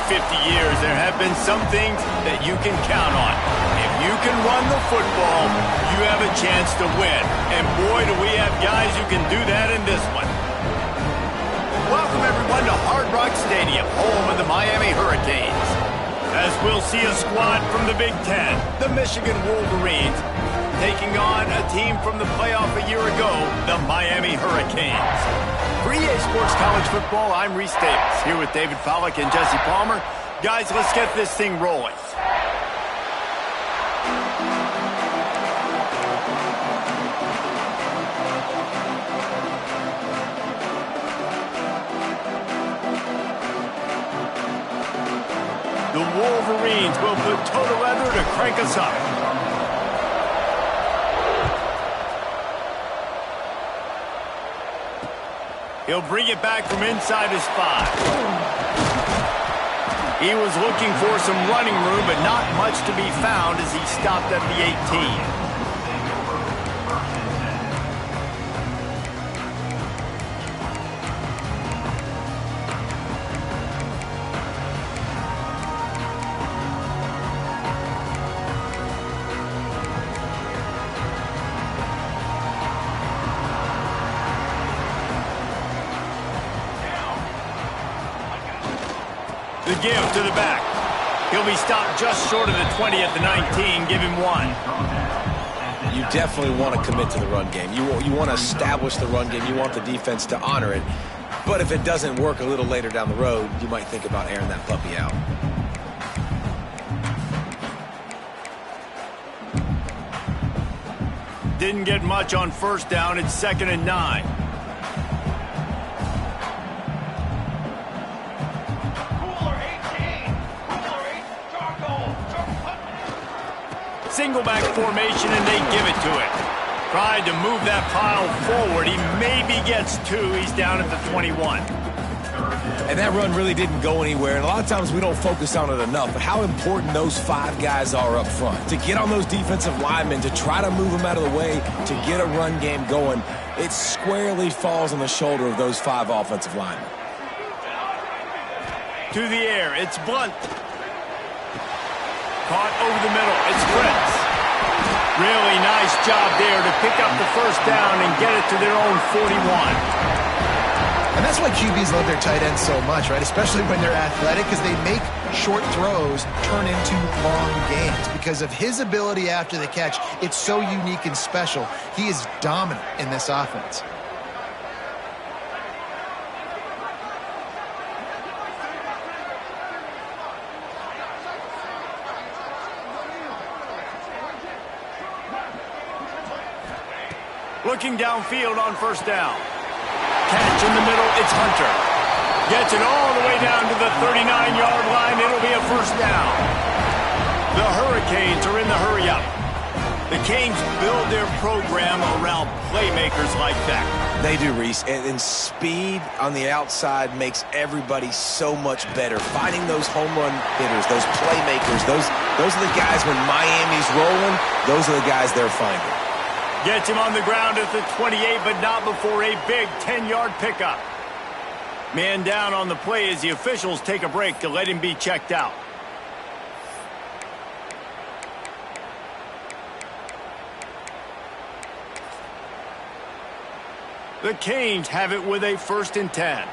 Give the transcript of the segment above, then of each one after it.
50 years, there have been some things that you can count on. If you can run the football, you have a chance to win. And boy, do we have guys who can do that in this one. Welcome, everyone, to Hard Rock Stadium, home of the Miami Hurricanes. As we'll see a squad from the Big Ten, the Michigan Wolverines, taking on a team from the playoff a year ago, the Miami Hurricanes. For EA Sports College Football, I'm Reese Davis, here with David Pollack and Jesse Palmer. Guys, let's get this thing rolling. The Wolverines will put total leather to crank us up. He'll bring it back from inside his 5. He was looking for some running room, but not much to be found as he stopped at the 18. The give to the back. He'll be stopped just short of the 20 at the 19. Give him 1. You definitely want to commit to the run game. You want to establish the run game. You want the defense to honor it. But if it doesn't work a little later down the road, you might think about airing that puppy out. Didn't get much on first down. It's 2nd and 9. Single back formation, and they give it to him. Tried to move that pile forward. He maybe gets 2. He's down at the 21. And that run really didn't go anywhere. And a lot of times we don't focus on it enough. But how important those 5 guys are up front. To get on those defensive linemen, to try to move them out of the way, to get a run game going, it squarely falls on the shoulder of those 5 offensive linemen. To the air, it's Blunt. Caught over the middle. It's Fritz. Really nice job there to pick up the first down and get it to their own 41. And that's why QBs love their tight ends so much, right? Especially when they're athletic, because they make short throws turn into long gains. Because of his ability after the catch, it's so unique and special. He is dominant in this offense. Looking downfield on first down. Catch in the middle, it's Hunter. Gets it all the way down to the 39-yard line. It'll be a first down. The Hurricanes are in the hurry-up. The Canes build their program around playmakers like that. They do, Reese. And speed on the outside makes everybody so much better. Finding those home run hitters, those playmakers, those are the guys when Miami's rolling, those are the guys they're finding. Gets him on the ground at the 28, but not before a big 10-yard pickup. Man down on the play as the officials take a break to let him be checked out. The Canes have it with a 1st and 10.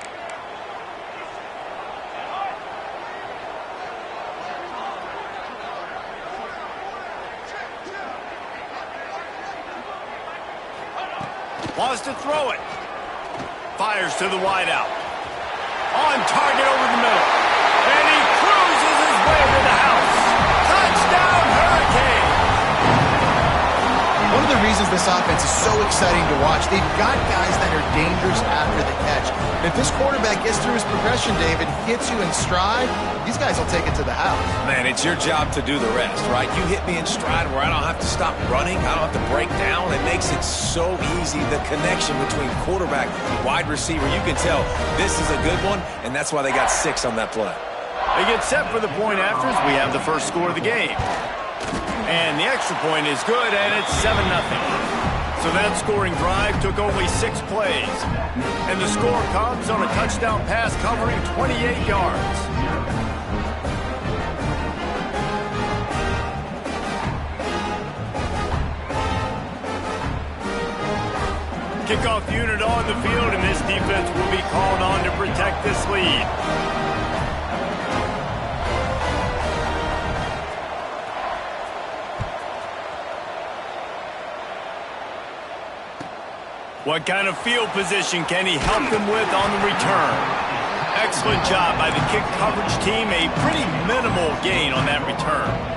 Wants to throw it. Fires to the wideout. On target over the middle. And he cruises his way to the house. Touchdown, Hurricane! One of the reasons this offense is so exciting to watch, they've got guys that are dangerous after the catch. And if this quarterback gets through his progression, David, hits you in stride, these guys will take it to the house. Man, it's your job to do the rest, right? You hit me in stride where I don't have to stop running. I don't have to break down. It makes it so easy, the connection between quarterback and wide receiver. You can tell this is a good one, and that's why they got 6 on that play. They get set for the point afters. We have the first score of the game. And the extra point is good, and it's 7-0. So that scoring drive took only 6 plays. And the score comes on a touchdown pass covering 28 yards. Kickoff unit on the field, and this defense will be called on to protect this lead. What kind of field position can he help them with on the return? Excellent job by the kick coverage team. A pretty minimal gain on that return.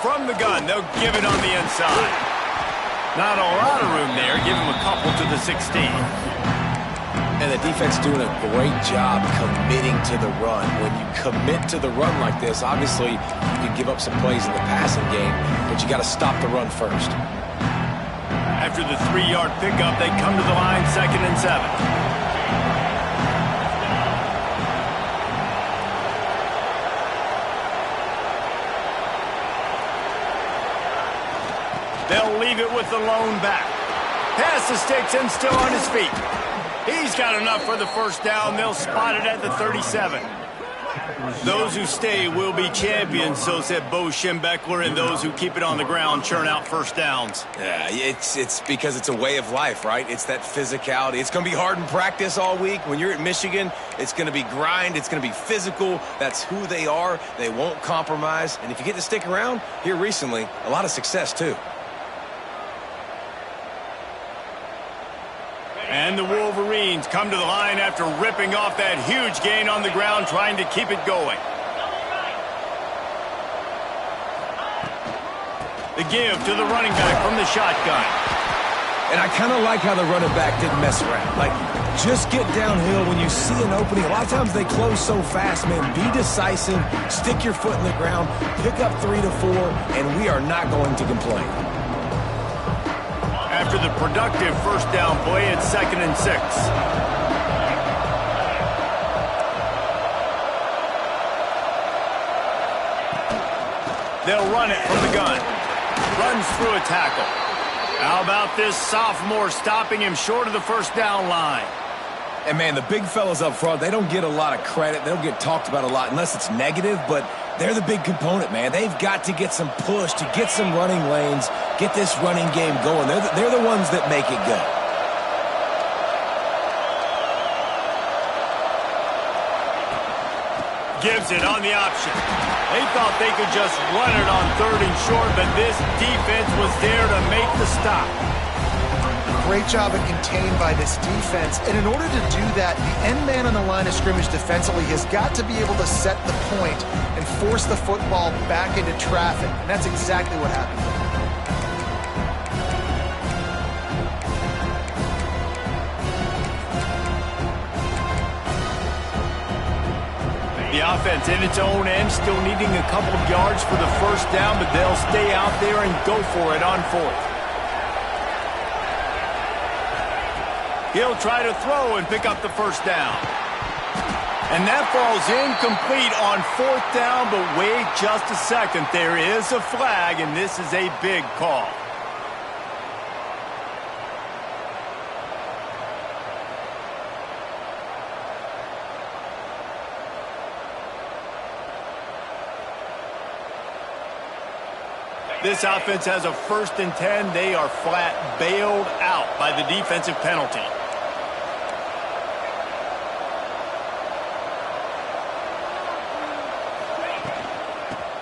From the gun, they'll give it on the inside. Not a lot of room there. Give him a couple to the 16. And the defense doing a great job committing to the run. When you commit to the run like this, obviously you can give up some plays in the passing game, but you got to stop the run first. After the 3-yard pickup, they come to the line, 2nd and 7. They'll leave it with the lone back. Pass the sticks and still on his feet. He's got enough for the first down. They'll spot it at the 37. Those who stay will be champions, so said Bo Schembechler, and those who keep it on the ground churn out first downs. Yeah, it's because it's a way of life, right? It's that physicality. It's going to be hard in practice all week. When you're at Michigan, it's going to be grind. It's going to be physical. That's who they are. They won't compromise. And if you get to stick around, here recently, a lot of success too. And the Wolverines come to the line after ripping off that huge gain on the ground, trying to keep it going. The give to the running back from the shotgun. And I kind of like how the running back didn't mess around. Like, just get downhill when you see an opening. A lot of times they close so fast, man. Be decisive, stick your foot in the ground, pick up 3 to 4, and we are not going to complain. After the productive first down play, it's 2nd and 6. They'll run it from the gun. Runs through a tackle. How about this sophomore stopping him short of the first down line? And, man, the big fellas up front, they don't get a lot of credit. They don't get talked about a lot unless it's negative, but they're the big component, man. They've got to get some push, to get some running lanes, get this running game going. They're the ones that make it go. Gives it on the option. They thought they could just run it on 3rd and short, but this defense was there to make the stop. Great job of contained by this defense. And in order to do that, the end man on the line of scrimmage defensively has got to be able to set the point and force the football back into traffic. And that's exactly what happened. The offense in its own end, still needing a couple of yards for the first down, but they'll stay out there and go for it on 4th. He'll try to throw and pick up the first down. And that falls incomplete on 4th down, but wait just a second. There is a flag, and this is a big call. This offense has a 1st and 10. They are flat bailed out by the defensive penalty.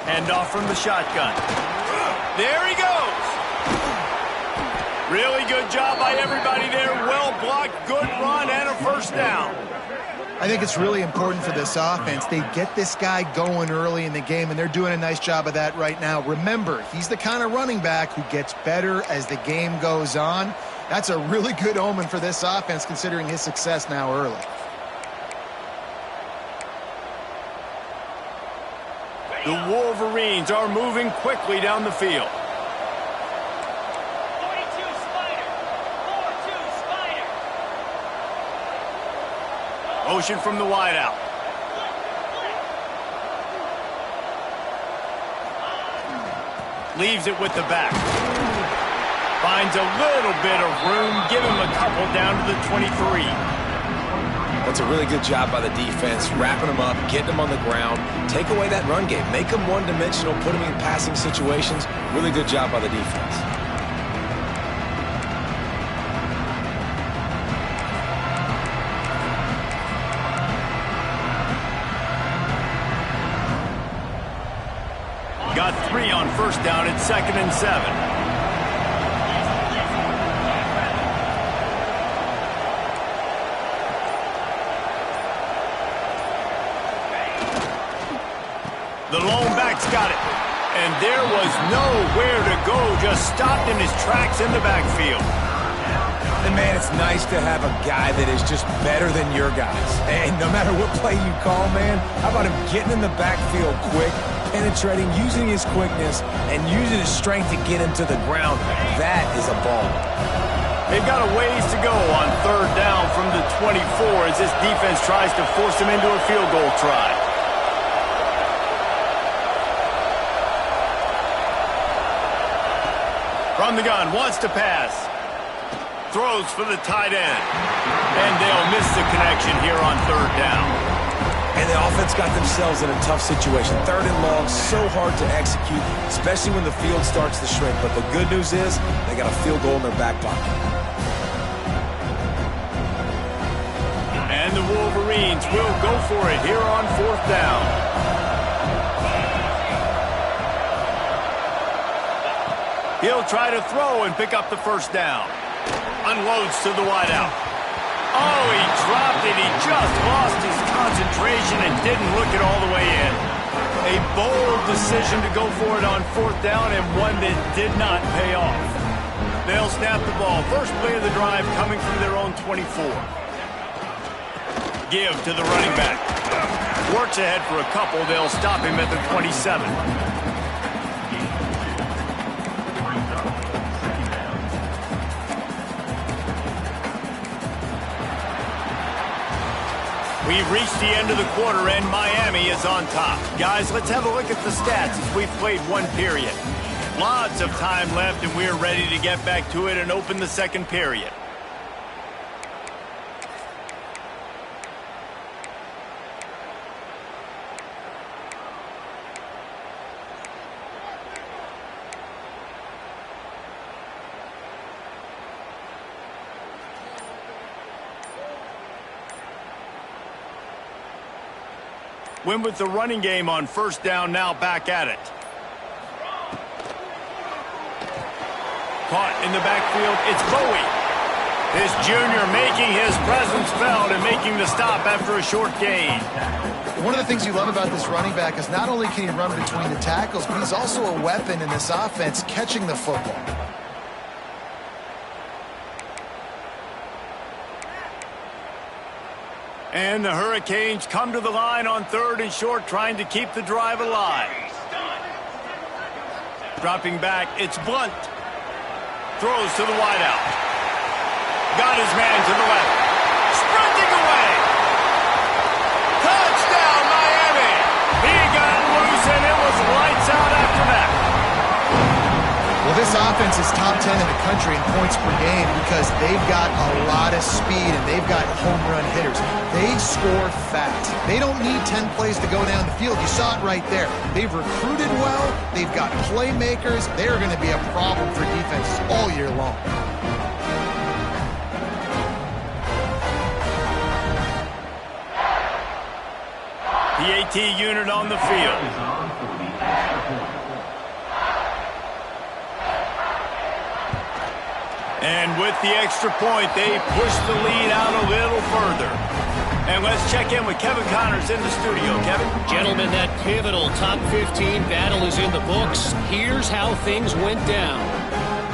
Handoff from the shotgun. There he goes. Really good job by everybody there. Well blocked, good run, and a first down. I think it's really important for this offense. They get this guy going early in the game, and they're doing a nice job of that right now. Remember, he's the kind of running back who gets better as the game goes on. That's a really good omen for this offense, considering his success now early. The Wolverines are moving quickly down the field. Motion from the wideout. Leaves it with the back. Finds a little bit of room. Give him a couple down to the 23. That's a really good job by the defense, wrapping them up, getting them on the ground. Take away that run game. Make them one-dimensional, put them in passing situations. Really good job by the defense. Got 3 on first down at 2nd and 7. The lone back's got it. And there was nowhere to go. Just stopped in his tracks in the backfield. And, man, it's nice to have a guy that is just better than your guys. And no matter what play you call, man, how about him getting in the backfield quick, penetrating, using his quickness, and using his strength to get him to the ground. That is a ball. They've got a ways to go on 3rd down from the 24 as this defense tries to force him into a field goal try. From the gun, wants to pass. Throws for the tight end. And they'll miss the connection here on 3rd down. And the offense got themselves in a tough situation. 3rd and long, so hard to execute, especially when the field starts to shrink. But the good news is they got a field goal in their back pocket. And the Wolverines will go for it here on 4th down. He'll try to throw and pick up the 1st down. Unloads to the wideout. Oh, he dropped it. He just lost his concentration and didn't look it all the way in. A bold decision to go for it on 4th down and one that did not pay off. They'll snap the ball. First play of the drive coming from their own 24. Give to the running back. Works ahead for a couple. They'll stop him at the 27. We've reached the end of the quarter, and Miami is on top. Guys, let's have a look at the stats as we've played 1 period. Lots of time left, and we're ready to get back to it and open the 2nd period. Win with the running game on 1st down, now back at it. Caught in the backfield, it's Bowie. This junior making his presence felt and making the stop after a short gain. One of the things you love about this running back is not only can he run between the tackles, but he's also a weapon in this offense catching the football. And the Hurricanes come to the line on 3rd and short, trying to keep the drive alive. Dropping back, it's Blunt. Throws to the wideout. Got his man to the left. Sprinting away. Touchdown, Miami. He got loose, and it was lights out after that. Well, this offense is top 10 in the country in points per game because they've got a lot of speed and they've got home run hitters. They score fast. They don't need 10 plays to go down the field. You saw it right there. They've recruited well. They've got playmakers. They're going to be a problem for defenses all year long. The AT unit on the field. And with the extra point, they push the lead out a little further. And let's check in with Kevin Connors in the studio. Kevin? Gentlemen, that pivotal top 15 battle is in the books. Here's how things went down.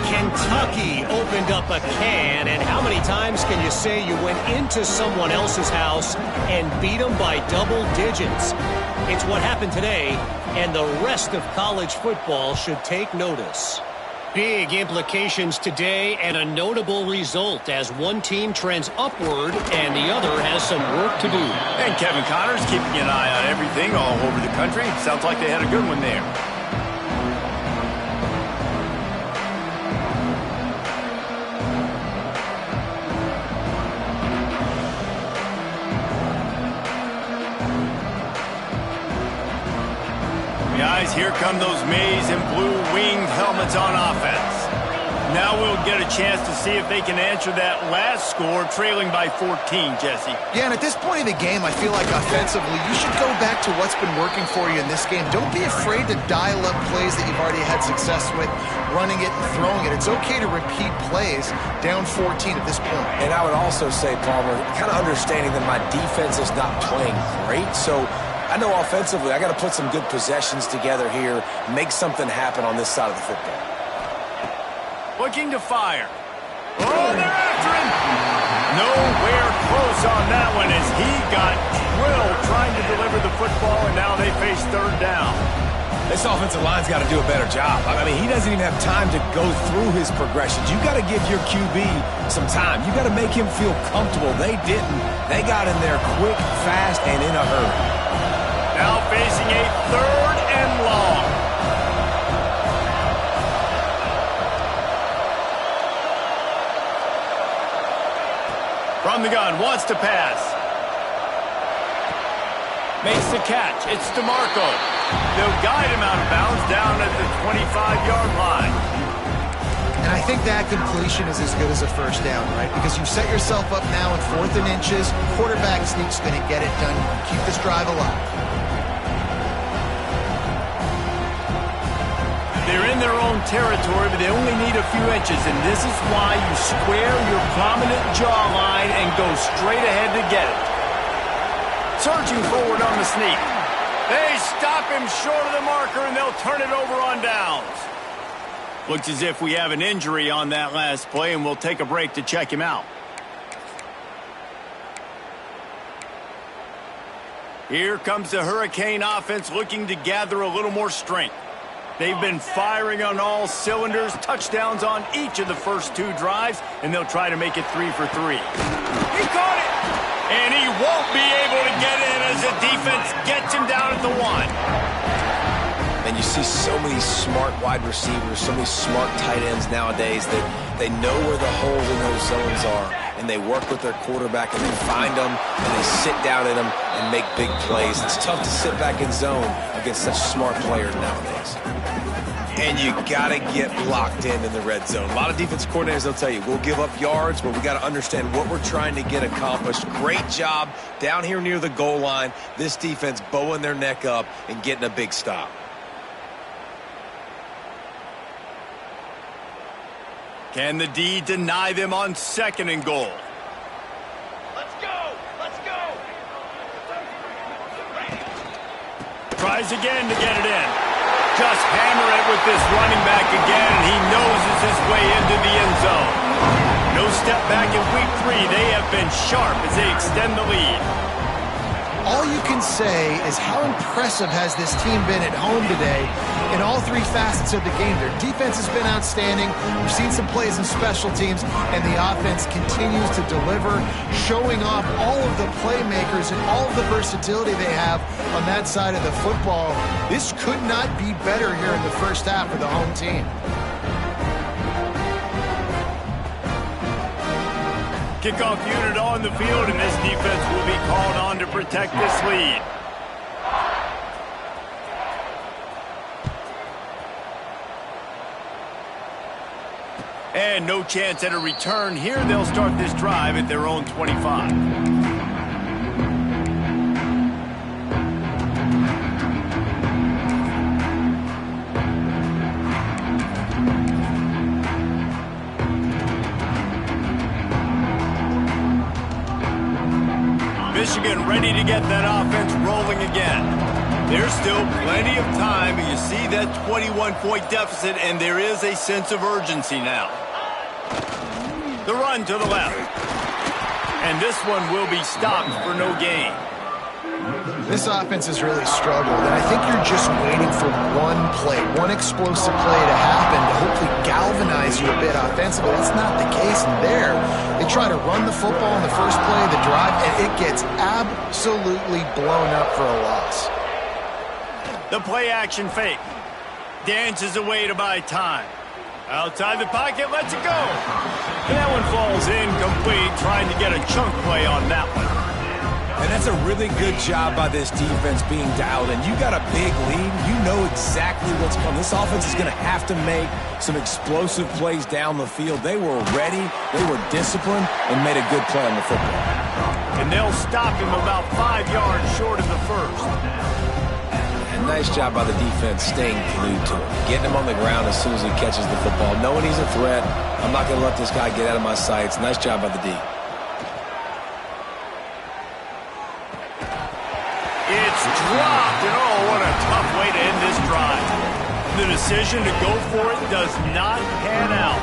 Kentucky opened up a can, and how many times can you say you went into someone else's house and beat them by double digits? It's what happened today, and the rest of college football should take notice. Big implications today and a notable result as one team trends upward and the other has some work to do. And Kevin Connors keeping an eye on everything all over the country. Sounds like they had a good one there. guys, here come those maize and blue winged helmets on offense. Now we'll get a chance to see if they can answer that last score, trailing by 14, Jesse. Yeah, and at this point of the game, I feel like offensively, you should go back to what's been working for you in this game. Don't be afraid to dial up plays that you've already had success with, running it and throwing it. It's okay to repeat plays down 14 at this point. And I would also say, Palmer, kind of understanding that my defense is not playing great, so I know offensively I got to put some good possessions together here, make something happen on this side of the football. Looking to fire. Oh, they're after him. Nowhere close on that one as he got drilled trying to deliver the football, and now they face third down. This offensive line's got to do a better job. I mean, he doesn't even have time to go through his progressions. You got to give your QB some time. You got to make him feel comfortable. They didn't. They got in there quick, fast, and in a hurry. Now facing a third and long. From the gun, wants to pass. Makes the catch. It's DeMarco. They'll guide him out of bounds down at the 25-yard line. And I think that completion is as good as a first down, right? Because you set yourself up now in 4th and inches. Quarterback sneak's going to get it done. Keep this drive alive. They're in their own territory, but they only need a few inches, and this is why you square your prominent jawline and go straight ahead to get it. Surging forward on the sneak. They stop him short of the marker, and they'll turn it over on downs. Looks as if we have an injury on that last play, and we'll take a break to check him out. Here comes the Hurricane offense looking to gather a little more strength. They've been firing on all cylinders, touchdowns on each of the first 2 drives, and they'll try to make it 3 for 3. He caught it! And he won't be able to get in as the defense gets him down at the 1. And you see so many smart wide receivers, so many smart tight ends nowadays that they know where the holes in those zones are, and they work with their quarterback, and they find them, and they sit down in them and make big plays. It's tough to sit back in zone against such smart players nowadays. And you got to get locked in the red zone. A lot of defense coordinators, they'll tell you, we'll give up yards, but we got to understand what we're trying to get accomplished. Great job down here near the goal line. This defense bowing their neck up and getting a big stop. Can the D deny them on 2nd and goal? Let's go! Let's go! Tries again to get it in. Just hammer it with this running back again, and he noses his way into the end zone. No step back in week 3. They have been sharp as they extend the lead. All you can say is how impressive has this team been at home today in all 3 facets of the game. Their defense has been outstanding. We've seen some plays in special teams, and the offense continues to deliver, showing off all of the playmakers and all of the versatility they have on that side of the football. This could not be better here in the first half for the home team. Kickoff unit on the field, and this defense will be called on to protect this lead. And no chance at a return here. They'll start this drive at their own 25. Michigan ready to get that offense rolling again. There's still plenty of time, but you see that 21-point deficit, and there is a sense of urgency now. The run to the left. And this one will be stopped for no gain. This offense has really struggled, and I think you're just waiting for one play, one explosive play to happen to hopefully galvanize you a bit offensively. That's not the case there. They try to run the football in the first play of the drive, and it gets absolutely blown up for a loss. The play-action fake. Dances away to buy time. Outside the pocket, lets it go. And that one falls incomplete, trying to get a chunk play on that one. And that's That's a really good job by this defense being dialed in. You got a big lead. You know exactly what's coming. This offense is going to have to make some explosive plays down the field. They were ready, they were disciplined, and made a good play on the football. And they'll stop him about 5 yards short of the first. And nice job by the defense staying glued to him, getting him on the ground as soon as he catches the football, knowing he's a threat. I'm not going to let this guy get out of my sights. Nice job by the D. It's dropped, and oh, what a tough way to end this drive. The decision to go for it does not pan out.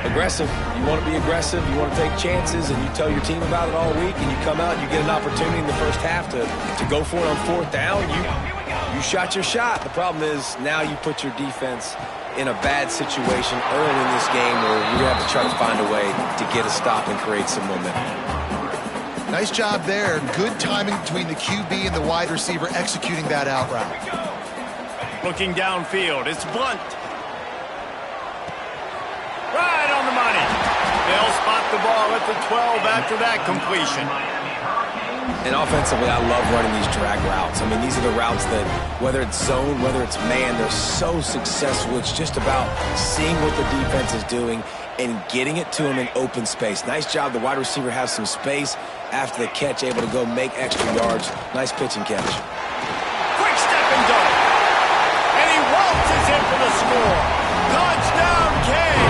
Aggressive. You want to be aggressive. You want to take chances, and you tell your team about it all week, and you come out and you get an opportunity in the first half to go for it on fourth down. You shot your shot. The problem is now you put your defense in a bad situation early in this game where you have to try to find a way to get a stop and create some momentum. Nice job there. Good timing between the QB and the wide receiver executing that out route. Looking downfield, it's Blunt. Right on the money. They'll spot the ball at the 12 after that completion. And offensively, I love running these drag routes. I mean, these are the routes that, whether it's zone, whether it's man, they're so successful. It's just about seeing what the defense is doing and getting it to him in open space. Nice job. The wide receiver has some space after the catch, able to go make extra yards. Nice pitch and catch. Quick step and go. And he waltzes in for the score. Touchdown, Canes.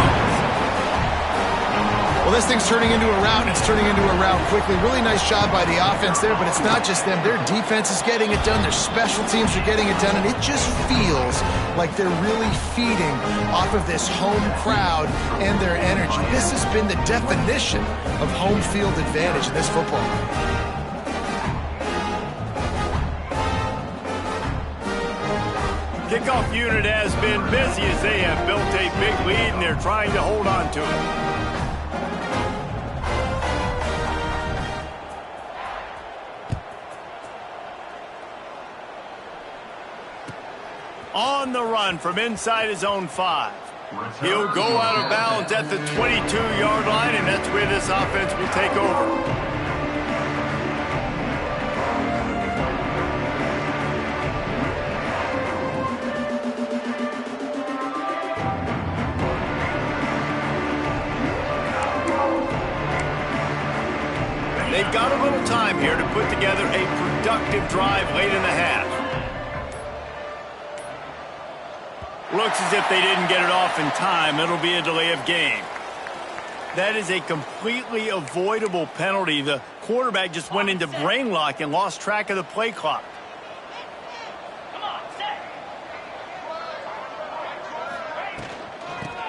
Well, this thing's turning into a rout, and it's turning into a rout quickly. Really nice job by the offense there, but it's not just them. Their defense is getting it done. Their special teams are getting it done, and it just feels like they're really feeding off of this home crowd and their energy. This has been the definition of home field advantage in this football game. Kickoff unit has been busy as they have built a big lead, and they're trying to hold on to it. On the run from inside his own 5. He'll go out of bounds at the 22-yard line, and that's where this offense will take over. They've got a little time here to put together a productive drive late in the half. Looks as if they didn't get it off in time. It'll be a delay of game. That is a completely avoidable penalty. The quarterback just went into brain lock and lost track of the play clock.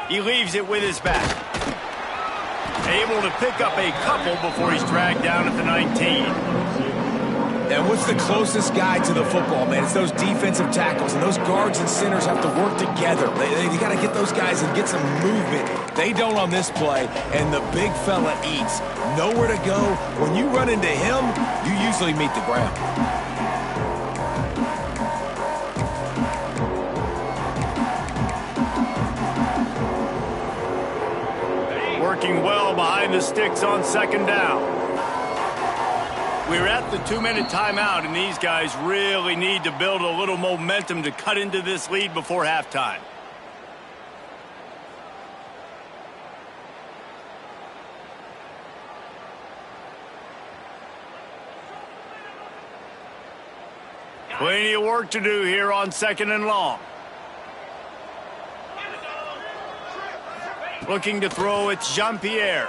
He leaves it with his back. Able to pick up a couple before he's dragged down at the 19. And what's the closest guy to the football, man? It's those defensive tackles, and those guards and centers have to work together. They got to get those guys and get some movement. They don't on this play, and the big fella eats. Nowhere to go. When you run into him, you usually meet the ground. Working well behind the sticks on second down. We're at the 2-minute timeout, and these guys really need to build a little momentum to cut into this lead before halftime. Plenty of work to do here on second and long. Looking to throw, it's Jean-Pierre.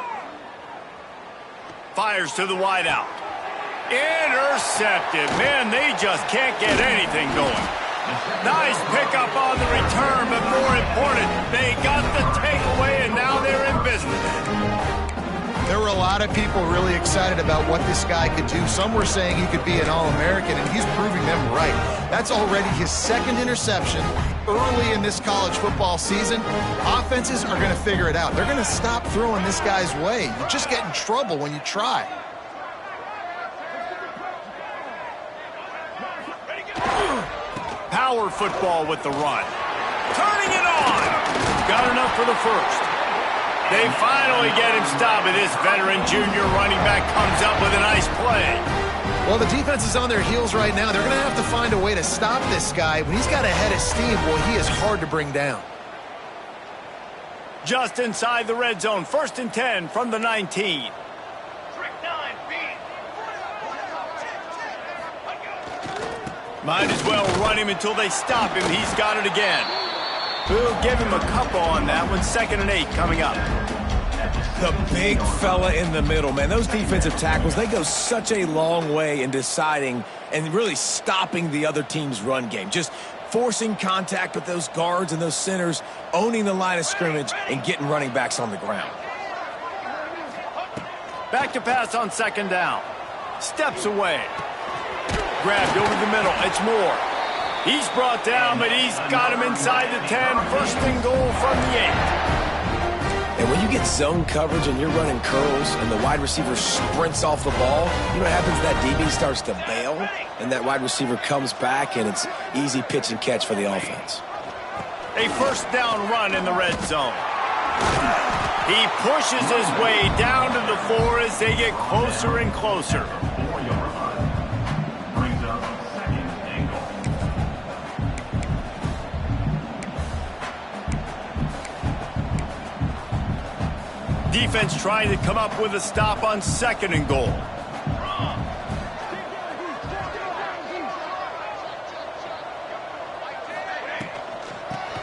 Fires to the wideout. Intercepted. Man, they just can't get anything going. Nice pickup on the return, but more important, they got the takeaway, and now they're in business. There were a lot of people really excited about what this guy could do. Some were saying he could be an All-American, and he's proving them right. That's already his second interception early in this college football season. Offenses are going to figure it out. They're going to stop throwing this guy's way. You just get in trouble when you try. Power football with the run. Turning it on. Got enough for the first. They finally get him stopped, and this veteran junior running back comes up with a nice play. Well, the defense is on their heels right now. They're going to have to find a way to stop this guy. When he's got a head of steam, well, he is hard to bring down. Just inside the red zone, 1st and 10 from the 19. Might as well run him until they stop him. He's got it again. We'll give him a couple on that one. 2nd and 8 coming up. The big fella in the middle, man. Those defensive tackles, they go such a long way in deciding and really stopping the other team's run game. Just forcing contact with those guards and those centers, owning the line of scrimmage, and getting running backs on the ground. Back to pass on 2nd down. Steps away. Grabbed over the middle. It's Moore. He's brought down, but he's got him inside the 10. 1st and goal from the 8. And when you get zone coverage and you're running curls and the wide receiver sprints off the ball, you know what happens? That DB starts to bail, and that wide receiver comes back, and it's easy pitch and catch for the offense. A 1st down run in the red zone. He pushes his way down to the 4 as they get closer and closer. Defense trying to come up with a stop on 2nd and goal.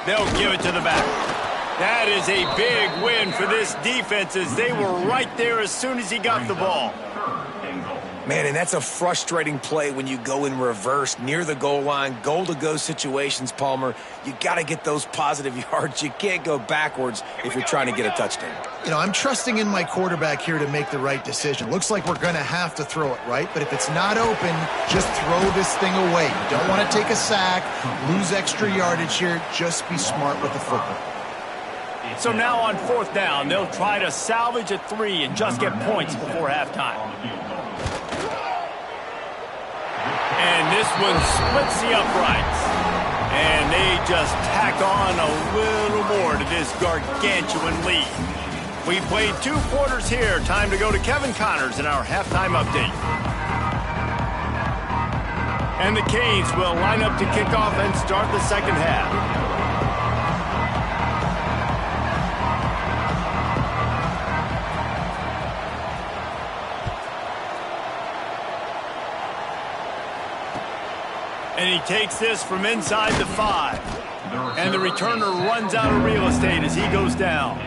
They'll give it to the back. That is a big win for this defense as they were right there as soon as he got the ball. Man, and that's a frustrating play when you go in reverse near the goal line, goal-to-go situations, Palmer. You got to get those positive yards. You can't go backwards if you're trying to get a touchdown. You know, I'm trusting in my quarterback here to make the right decision. Looks like we're going to have to throw it, right? But if it's not open, just throw this thing away. You don't want to take a sack, lose extra yardage here. Just be smart with the football. So now on 4th down, they'll try to salvage a 3 and just get points before halftime. And this one splits the uprights. And they just tack on a little more to this gargantuan lead. We played 2 quarters here. Time to go to Kevin Connors in our halftime update. And the Canes will line up to kick off and start the 2nd half. And he takes this from inside the 5. And the returner runs out of real estate as he goes down.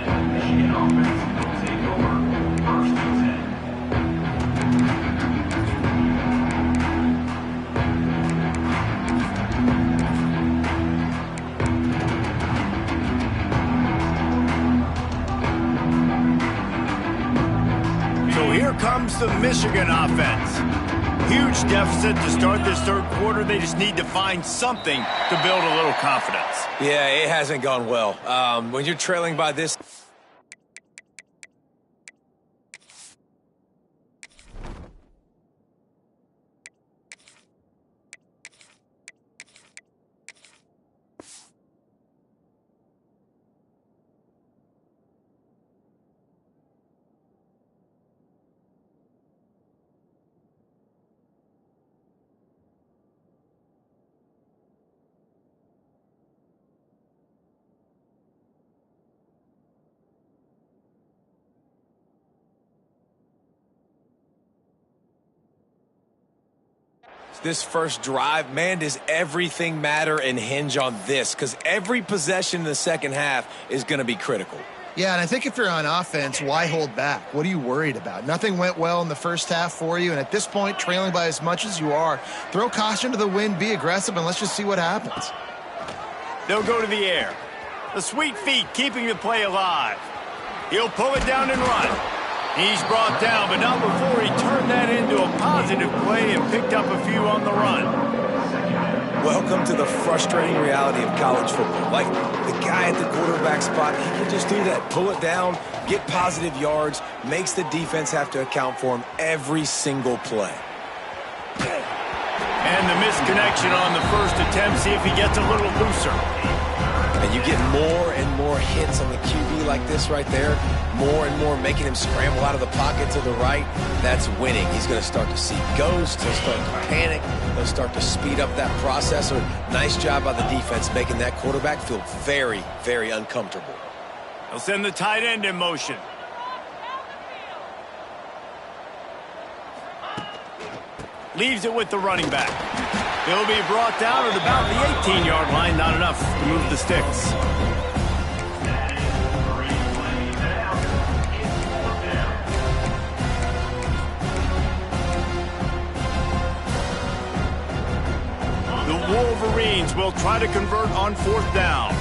So here comes the Michigan offense. Huge deficit to start this 3rd quarter. They just need to find something to build a little confidence. Yeah, it hasn't gone well. When you're trailing by this... This first drive, man, does everything matter and hinge on this? Because every possession in the 2nd half is going to be critical. Yeah, and I think if you're on offense, why hold back? What are you worried about? Nothing went well in the 1st half for you, and at this point, trailing by as much as you are, throw caution to the wind, be aggressive, and let's just see what happens. They'll go to the air. The sweet feet keeping the play alive. He'll pull it down and run. He's brought down, but not before he turned that into a positive play and picked up a few on the run. Welcome to the frustrating reality of college football. Like, the guy at the quarterback spot, he can just do that. Pull it down, get positive yards, makes the defense have to account for him every single play. And the misconnection on the first attempt. See if he gets a little looser. And you get more and more hits on the QB like this right there, more and more making him scramble out of the pocket to the right. That's winning. He's going to start to see ghosts. He'll start to panic. He'll start to speed up that process. Nice job by the defense making that quarterback feel very, very uncomfortable. He'll send the tight end in motion. Leaves it with the running back. He'll be brought down at about the 18-yard line. Not enough to move the sticks. The Wolverines will try to convert on 4th down.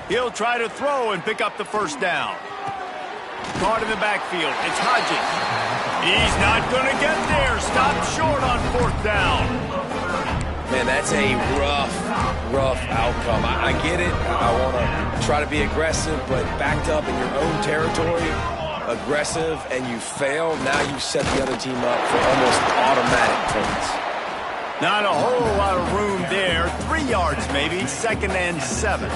He'll try to throw and pick up the first down. Caught in the backfield. It's Hodges. He's not going to get there. Stopped short on 4th down. Man, that's a rough outcome. I get it. I want to try to be aggressive, but backed up in your own territory, aggressive, and you fail. Now you set the other team up for almost automatic points. Not a whole lot of room there. 3 yards maybe. 2nd and 7.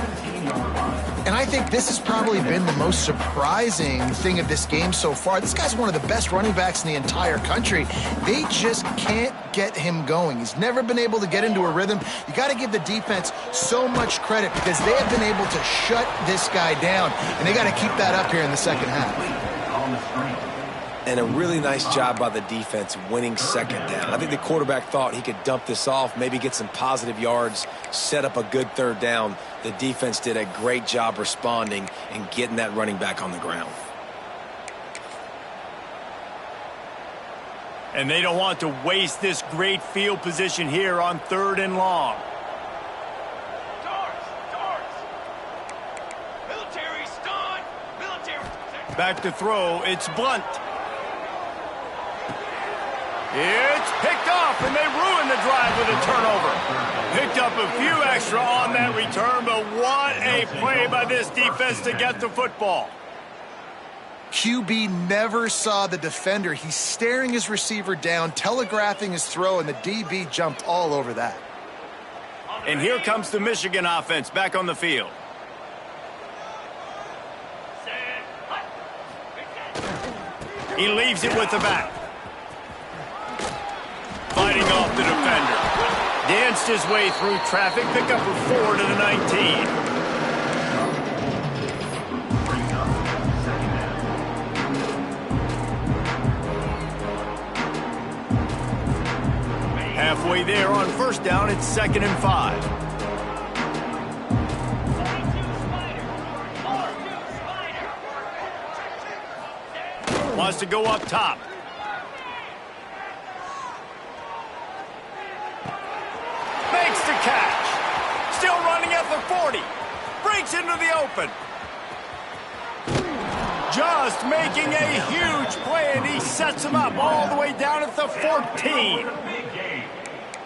And I think this has probably been the most surprising thing of this game so far. This guy's one of the best running backs in the entire country. They just can't get him going. He's never been able to get into a rhythm. You got to give the defense so much credit because they have been able to shut this guy down. And they got to keep that up here in the second half. And a really nice job by the defense winning 2nd down. I think the quarterback thought he could dump this off, maybe get some positive yards, set up a good 3rd down. The defense did a great job responding and getting that running back on the ground. And they don't want to waste this great field position here on 3rd and long. Military stun. Military. Back to throw. It's Blunt. It's picked off, and they ruin the drive with a turnover. Picked up a few extra on that return, but what a play by this defense to get the football. QB never saw the defender. He's staring his receiver down, telegraphing his throw, and the DB jumped all over that. And here comes the Michigan offense back on the field. He leaves it with the back. Fighting off the defender. Danced his way through traffic. Pick up a 4 to the 19. Halfway there on 1st down. It's 2nd and 5. Wants to go up top. Makes the catch. Still running at the 40. Breaks into the open. Just making a huge play, and he sets him up all the way down at the 14.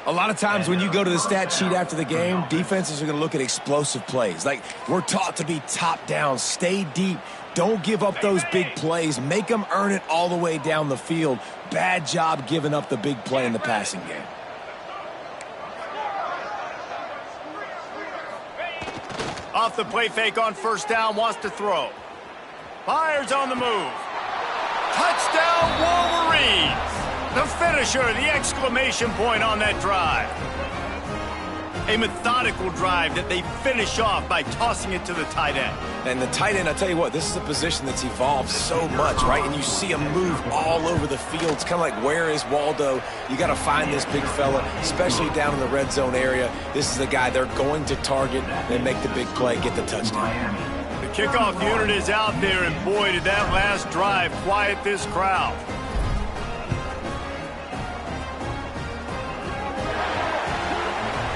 A lot of times when you go to the stat sheet after the game, defenses are going to look at explosive plays. Like, we're taught to be top down, stay deep, don't give up those big plays, make them earn it all the way down the field. Bad job giving up the big play in the passing game. Off the play fake on 1st down, wants to throw. Fires on the move. Touchdown, Wolverines! The finisher, the exclamation point on that drive. A methodical drive that they finish off by tossing it to the tight end. And the tight end, I'll tell you what, this is a position that's evolved so much, right? And you see him move all over the field. It's kind of like, where is Waldo? You got to find this big fella, especially down in the red zone area. This is the guy they're going to target and make the big play, get the touchdown. The kickoff unit is out there, and boy, did that last drive quiet this crowd.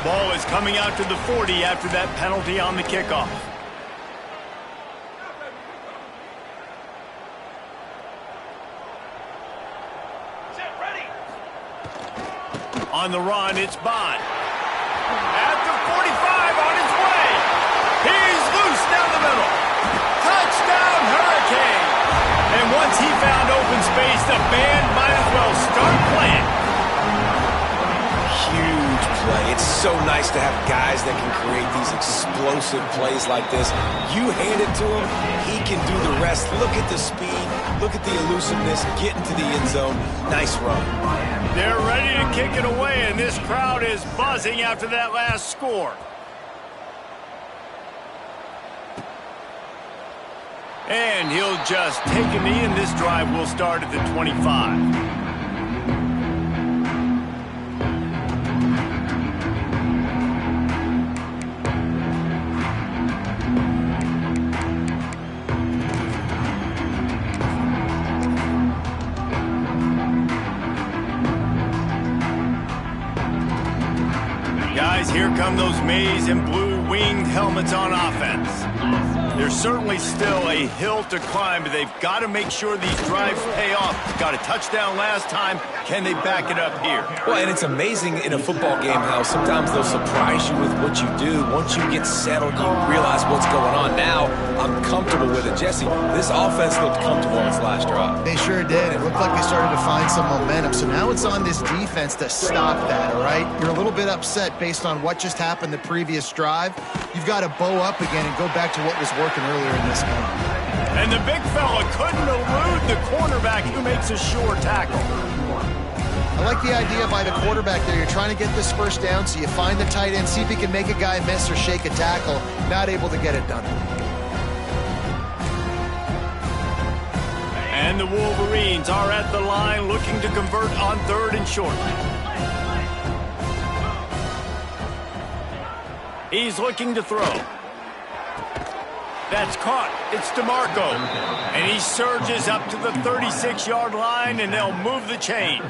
Ball is coming out to the 40 after that penalty on the kickoff. Set, ready. On the run, it's Bond. At the 45, on his way. He's loose down the middle. Touchdown, Hurricane. And once he found open space, the band might as well start playing. Huge play. It's so so nice to have guys that can create these explosive plays like this. You hand it to him, he can do the rest. Look at the speed, look at the elusiveness, get into the end zone. Nice run. They're ready to kick it away, and this crowd is buzzing after that last score. And he'll just take a knee, and this drive will start at the 25. Guys, here come those maize and blue winged helmets on offense. There's certainly still a hill to climb, but they've got to make sure these drives pay off. Got a touchdown last time. Can they back it up here? Well, and it's amazing in a football game how sometimes they'll surprise you with what you do. Once you get settled, you realize what's going on. Now, I'm comfortable with it. Jesse, this offense looked comfortable on its last drive. They sure did. It looked like they started to find some momentum. So now it's on this defense to stop that, all right? You're a little bit upset based on what just happened the previous drive. You've got to bow up again and go back to what was working earlier in this game. And the big fella couldn't elude the cornerback who makes a sure tackle. I like the idea by the quarterback there. You're trying to get this first down, so you find the tight end, see if he can make a guy miss or shake a tackle. Not able to get it done. And the Wolverines are at the line looking to convert on 3rd and short. He's looking to throw. That's caught. It's DeMarco. And he surges up to the 36-yard line, and they'll move the chain.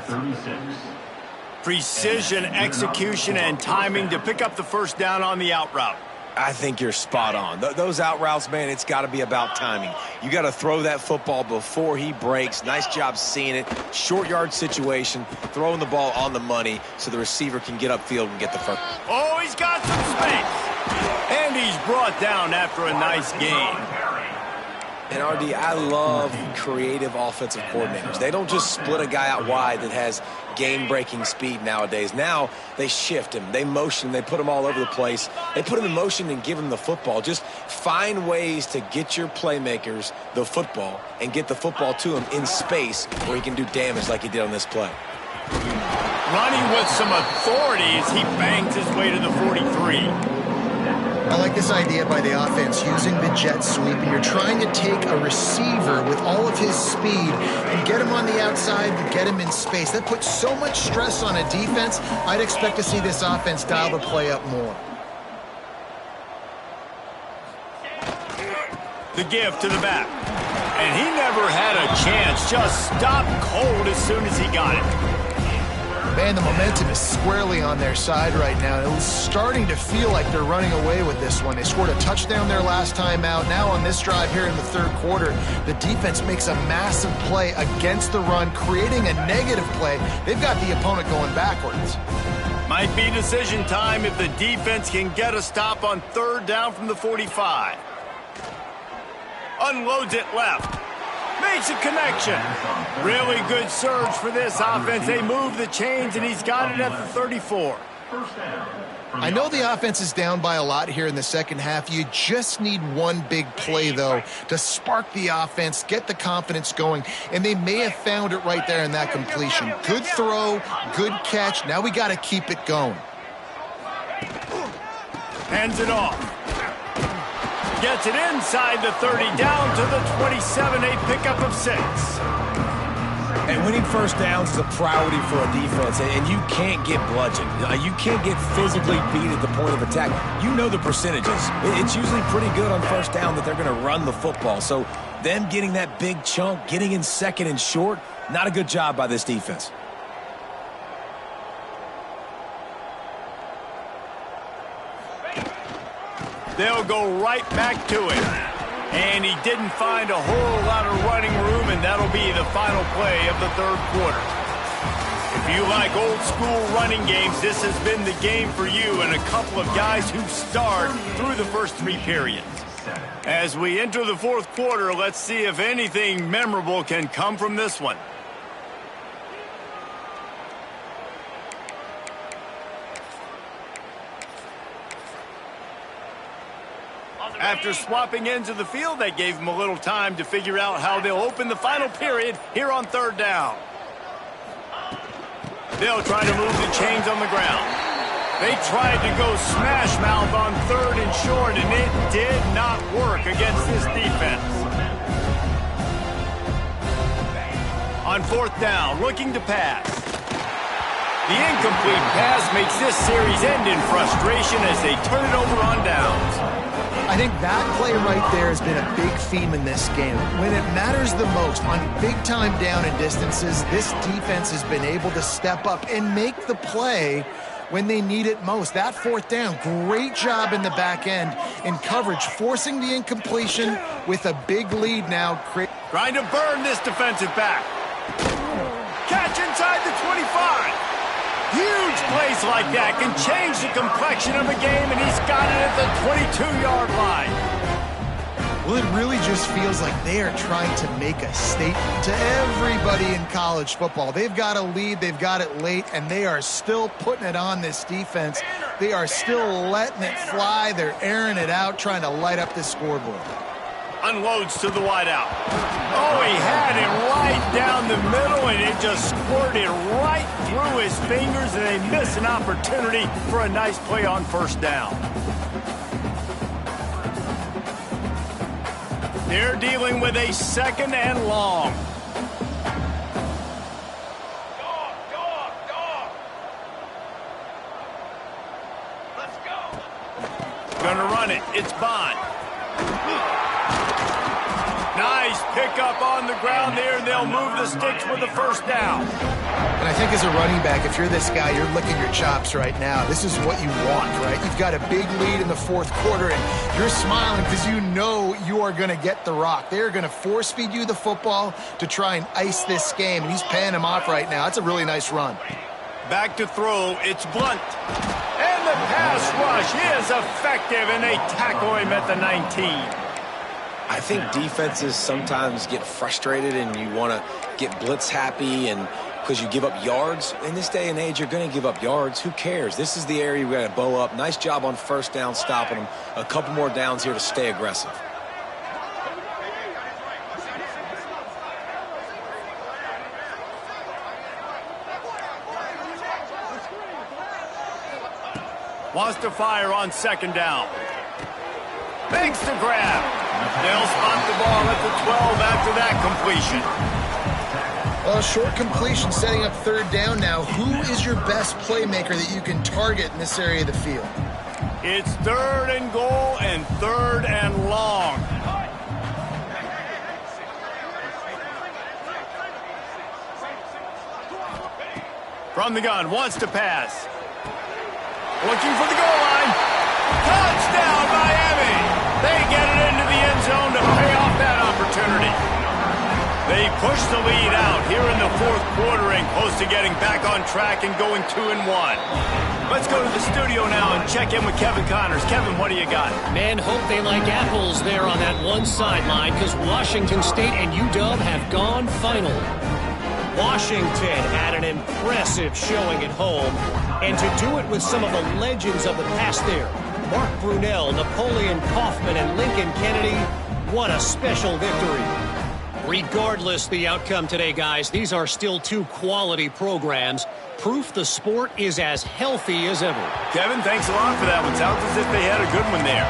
Precision, execution, and timing to pick up the first down on the out route. I think you're spot on. Those out routes, man, it's got to be about timing. You got to throw that football before he breaks. Nice job seeing it. Short yard situation, throwing the ball on the money so the receiver can get upfield and get the first. Oh, he's got some space. And he's brought down after a nice gain. And, RD, I love creative offensive coordinators. They don't just split a guy out wide that has game-breaking speed nowadays. Now they shift him, they motion him, they put him all over the place. They put him in motion and give him the football. Just find ways to get your playmakers the football and get the football to him in space where he can do damage like he did on this play. Running with some authority as he bangs his way to the 43. I like this idea by the offense, using the jet sweep, and you're trying to take a receiver with all of his speed and get him on the outside and get him in space. That puts so much stress on a defense. I'd expect to see this offense dial the play up more. The give to the back. And he never had a chance, just stopped cold as soon as he got it. Man, the momentum is squarely on their side right now. It's starting to feel like they're running away with this one. They scored a touchdown their last time out. Now on this drive here in the 3rd quarter, the defense makes a massive play against the run, creating a negative play. They've got the opponent going backwards. Might be decision time if the defense can get a stop on 3rd down from the 45. Unloads it left. Makes a connection. Really good surge for this offense. They move the chains, and he's got it at the 34. I know the offense is down by a lot here in the second half. You just need one big play, though, to spark the offense, get the confidence going, and they may have found it right there in that completion. Good throw, good catch. Now we got to keep it going. Hands it off. Gets it inside the 30, down to the 27, a pickup of 6. And winning first downs is a priority for a defense, and you can't get bludgeoned. You can't get physically beat at the point of attack. You know the percentages. It's usually pretty good on first down that they're going to run the football. So them getting that big chunk, getting in 2nd and short, not a good job by this defense. They'll go right back to it. And he didn't find a whole lot of running room, and that'll be the final play of the 3rd quarter. If you like old school running games, this has been the game for you and a couple of guys who starred through the first 3 periods. As we enter the 4th quarter, let's see if anything memorable can come from this one. After swapping ends of the field, that gave them a little time to figure out how they'll open the final period here on third down. They'll try to move the chains on the ground. They tried to go smash mouth on third and short, and it did not work against this defense. On fourth down, looking to pass. The incomplete pass makes this series end in frustration as they turn it over on downs. I think that play right there has been a big theme in this game. When it matters the most, on big-time down and distances, this defense has been able to step up and make the play when they need it most. That fourth down, great job in the back end in coverage, forcing the incompletion with a big lead now. Trying to burn this defensive back. Catch inside the 25. Huge plays like that can change the complexion of a game, and he's got it at the 22-yard line. Well, it really just feels like they are trying to make a statement to everybody in college football. They've got a lead, they've got it late, and they are still putting it on this defense. They are still letting it fly. They're airing it out, trying to light up the scoreboard. Unloads to the wideout. Oh, he had it right down the middle, and it just squirted right through his fingers, and they miss an opportunity for a nice play on first down. They're dealing with a second and long. Dog. Let's go. Gonna run it. It's Bond. Nice pickup on the ground there, and they'll move the sticks with the first down. And I think as a running back, if you're this guy, you're licking your chops right now. This is what you want, right? You've got a big lead in the fourth quarter, and you're smiling because you know you are going to get the rock. They're going to force feed you the football to try and ice this game, and he's paying him off right now. That's a really nice run. Back to throw, it's Blunt. And the pass rush is effective, and they tackle him at the 19. I think defenses sometimes get frustrated and you want to get blitz happy and because you give up yards. In this day and age, you're going to give up yards. Who cares? This is the area we got to bow up. Nice job on first down, stopping them. A couple more downs here to stay aggressive. Wants to fire on second down. Makes the grab. They'll spot the ball at the 12 after that completion. Well, short completion setting up third down now. Who is your best playmaker that you can target in this area of the field? It's third and goal and third and long. From the gun, wants to pass. Looking for the goal line. Touchdown, Miami! They get it into the end zone to pay off that opportunity. They push the lead out here in the fourth quarter and close to getting back on track and going 2-1. Let's go to the studio now and check in with Kevin Connors. Kevin, what do you got? Man, hope they like apples there on that one sideline because Washington State and UW have gone final. Washington had an impressive showing at home, and to do it with some of the legends of the past there, Mark Brunell, Napoleon Kaufman, and Lincoln Kennedy, what a special victory. Regardless the outcome today, guys, these are still two quality programs. Proof the sport is as healthy as ever. Kevin, thanks a lot for that one. Sounds as if they had a good one there.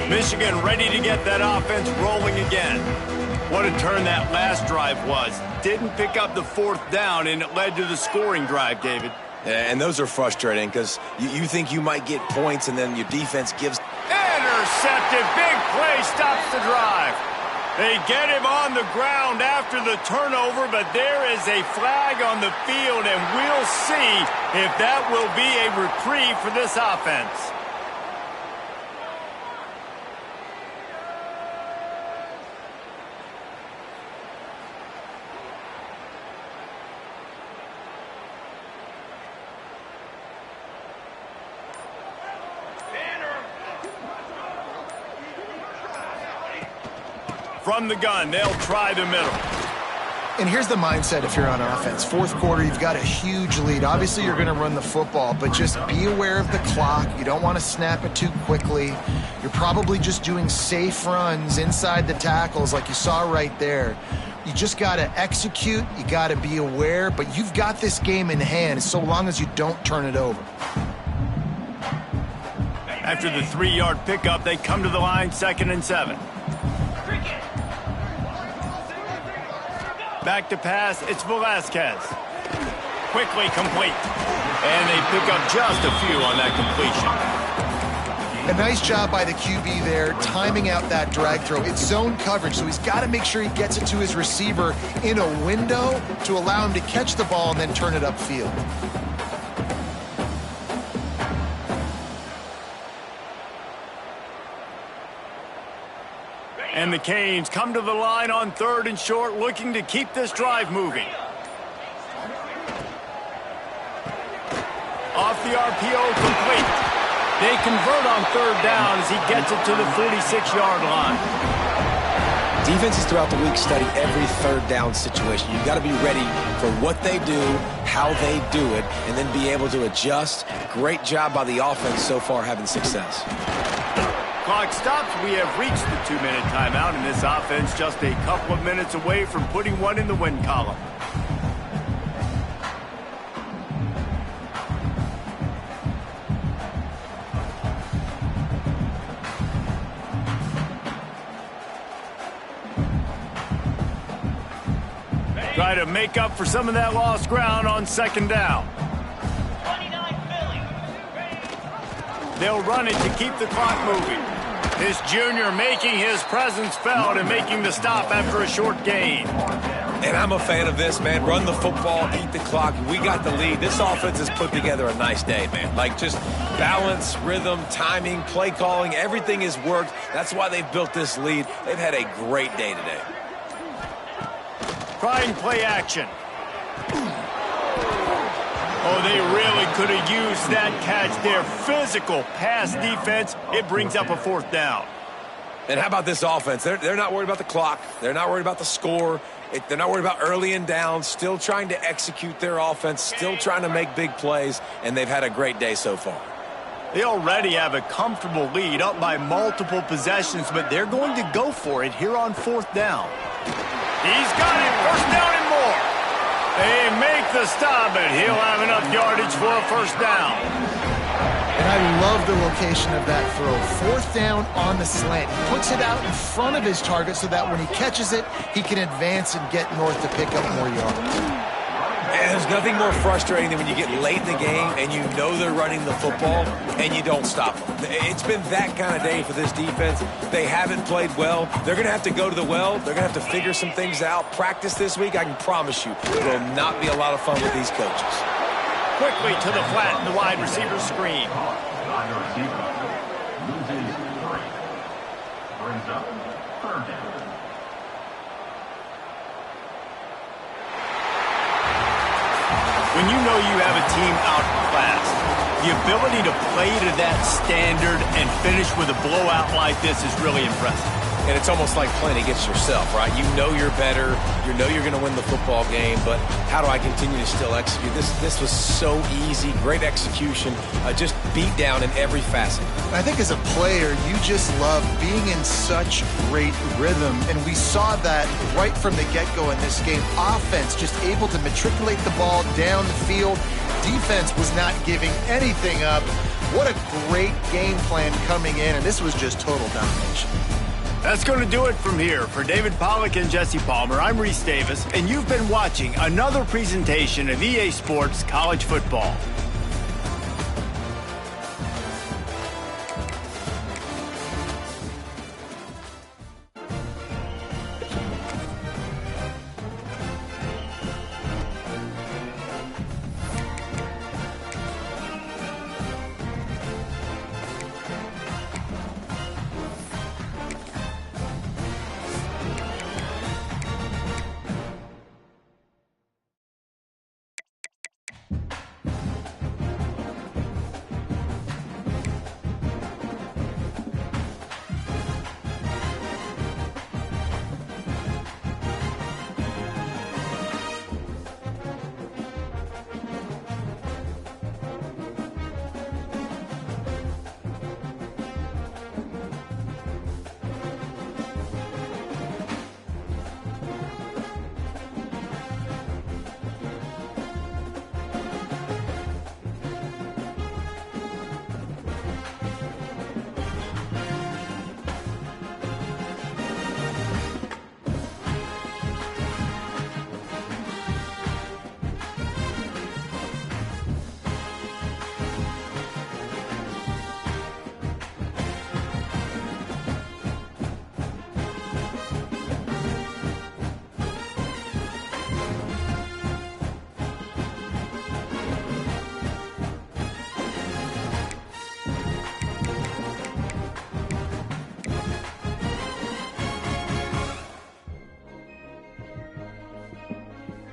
Michigan ready to get that offense rolling again. What a turn that last drive was. Didn't pick up the fourth down, and it led to the scoring drive, David. Yeah, and those are frustrating because you think you might get points and then your defense gives. Intercepted. Big play stops the drive. They get him on the ground after the turnover, but there is a flag on the field, and we'll see if that will be a reprieve for this offense. From the gun, they'll try the middle. And here's the mindset if you're on offense. Fourth quarter, you've got a huge lead. Obviously, you're going to run the football, but just be aware of the clock. You don't want to snap it too quickly. You're probably just doing safe runs inside the tackles like you saw right there. You just got to execute. You got to be aware, but you've got this game in hand so long as you don't turn it over. After the 3-yard pickup, they come to the line, 2nd and 7. Back to pass, it's Velasquez. Quickly complete. And they pick up just a few on that completion. A nice job by the QB there, timing out that drag throw. It's zone coverage, so he's got to make sure he gets it to his receiver in a window to allow him to catch the ball and then turn it upfield. And the Canes come to the line on 3rd and short, looking to keep this drive moving. Off the RPO, complete. They convert on 3rd down as he gets it to the 46-yard line. Defenses throughout the week study every 3rd down situation. You've got to be ready for what they do, how they do it, and then be able to adjust. Great job by the offense so far having success. Clock stops. We have reached the 2-minute timeout, and this offense just a couple of minutes away from putting one in the win column. Try to make up for some of that lost ground on 2nd down. They'll run it to keep the clock moving. This junior making his presence felt and making the stop after a short gain. And I'm a fan of this, man. Run the football, eat the clock. We got the lead. This offense has put together a nice day, man. Like just balance, rhythm, timing, play calling, everything has worked. That's why they've built this lead. They've had a great day today. Trying play action. Oh, they really could have used that catch. Their physical pass defense, it brings up a 4th down. And how about this offense? They're not worried about the clock. They're not worried about the score. They're not worried about early and down. Still trying to execute their offense. Still trying to make big plays. And they've had a great day so far. They already have a comfortable lead up by multiple possessions, but they're going to go for it here on 4th down. He's got it. 1st down and more. They make the stop, but he'll have enough yardage for a 1st down. And I love the location of that throw. 4th down on the slant. He puts it out in front of his target so that when he catches it, he can advance and get north to pick up more yards. And there's nothing more frustrating than when you get late in the game and you know they're running the football and you don't stop them. It's been that kind of day for this defense. They haven't played well. They're going to have to go to the well. They're going to have to figure some things out. Practice this week, I can promise you, it will not be a lot of fun with these coaches. Quickly to the flat and the wide receiver screen. When you know you have a team outclassed, the ability to play to that standard and finish with a blowout like this is really impressive. And it's almost like playing against yourself, right? You know you're better. You know you're going to win the football game, but how do I continue to still execute? This was so easy. Great execution. Just beat down in every facet. I think as a player, you just love being in such great rhythm, and we saw that right from the get-go in this game. Offense just able to matriculate the ball down the field. Defense was not giving anything up. What a great game plan coming in, and this was just total domination. That's going to do it from here. For David Pollack and Jesse Palmer, I'm Reese Davis, and you've been watching another presentation of EA Sports College Football.